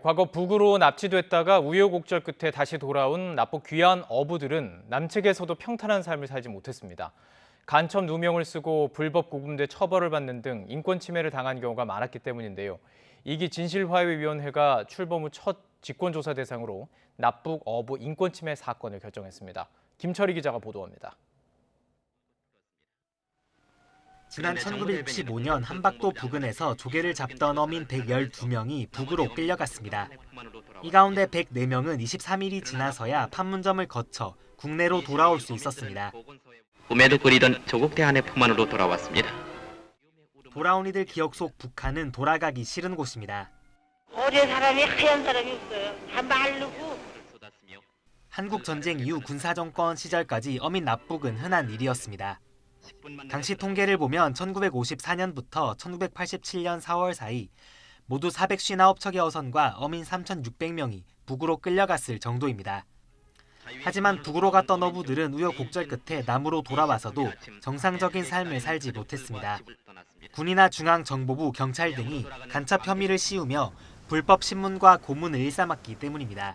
과거 북으로 납치됐다가 우여곡절 끝에 다시 돌아온 납북 귀환 어부들은 남측에서도 평탄한 삶을 살지 못했습니다. 간첩 누명을 쓰고 불법 구금돼 처벌을 받는 등 인권 침해를 당한 경우가 많았기 때문인데요. 이기 진실화해위원회가 출범 후 첫 직권조사 대상으로 납북 어부 인권 침해 사건을 결정했습니다. 김철희 기자가 보도합니다. 지난 1965년 한박도 부근에서 조개를 잡던 어민 112명이 북으로 끌려갔습니다. 이 가운데 104명은 23일이 지나서야 판문점을 거쳐 국내로 돌아올 수 있었습니다. 꿈에도 그리던 조국 대한의 품 안으로 돌아왔습니다. 돌아온 이들 기억 속 북한은 돌아가기 싫은 곳입니다. 어제 사람이 하얀 사람이 없어요. 다 마르고. 한국 전쟁 이후 군사정권 시절까지 어민 납북은 흔한 일이었습니다. 당시 통계를 보면 1954년부터 1987년 4월 사이 모두 459척의 어선과 어민 3,600명이 북으로 끌려갔을 정도입니다. 하지만 북으로 갔던 어부들은 우여곡절 끝에 남으로 돌아와서도 정상적인 삶을 살지 못했습니다. 군이나 중앙정보부, 경찰 등이 간첩 혐의를 씌우며 불법 신문과 고문을 일삼았기 때문입니다.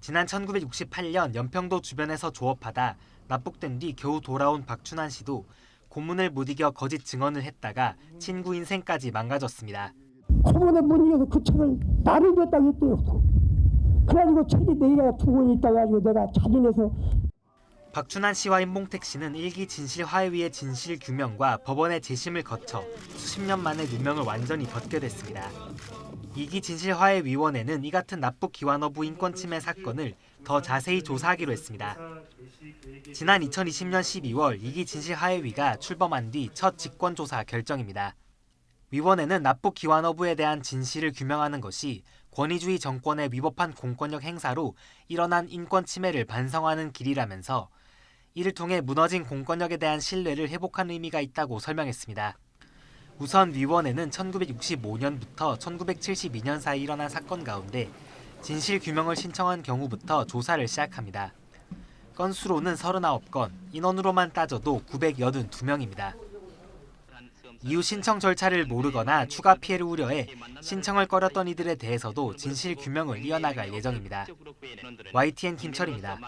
지난 1968년 연평도 주변에서 조업하다 납북된 뒤 겨우 돌아온 박춘환 씨도 고문을 못 이겨 거짓 증언을 했다가 친구 인생까지 망가졌습니다. 고문에 못 이겨서 그 책을 나를 줬다고 했대요. 그래가지고 책이 내가 두 권 있다고 가지고 내가 자진해서. 박춘환 씨와 임봉택 씨는 일기 진실화해위의 진실 규명과 법원의 재심을 거쳐 수십 년 만에 누명을 완전히 벗게 됐습니다. 2기 진실화해위원회는 이 같은 납북 기완어부 인권 침해 사건을 더 자세히 조사하기로 했습니다. 지난 2020년 12월 2기 진실화해위가 출범한 뒤 첫 직권조사 결정입니다. 위원회는 납북 기완어부에 대한 진실을 규명하는 것이 권위주의 정권에 위법한 공권력 행사로 일어난 인권 침해를 반성하는 길이라면서 이를 통해 무너진 공권력에 대한 신뢰를 회복하는 의미가 있다고 설명했습니다. 우선 위원회는 1965년부터 1972년 사이 일어난 사건 가운데 진실 규명을 신청한 경우부터 조사를 시작합니다. 건수로는 39건, 인원으로만 따져도 982명입니다. 이후 신청 절차를 모르거나 추가 피해를 우려해 신청을 꺼렸던 이들에 대해서도 진실 규명을 이어나갈 예정입니다. YTN 김철입니다.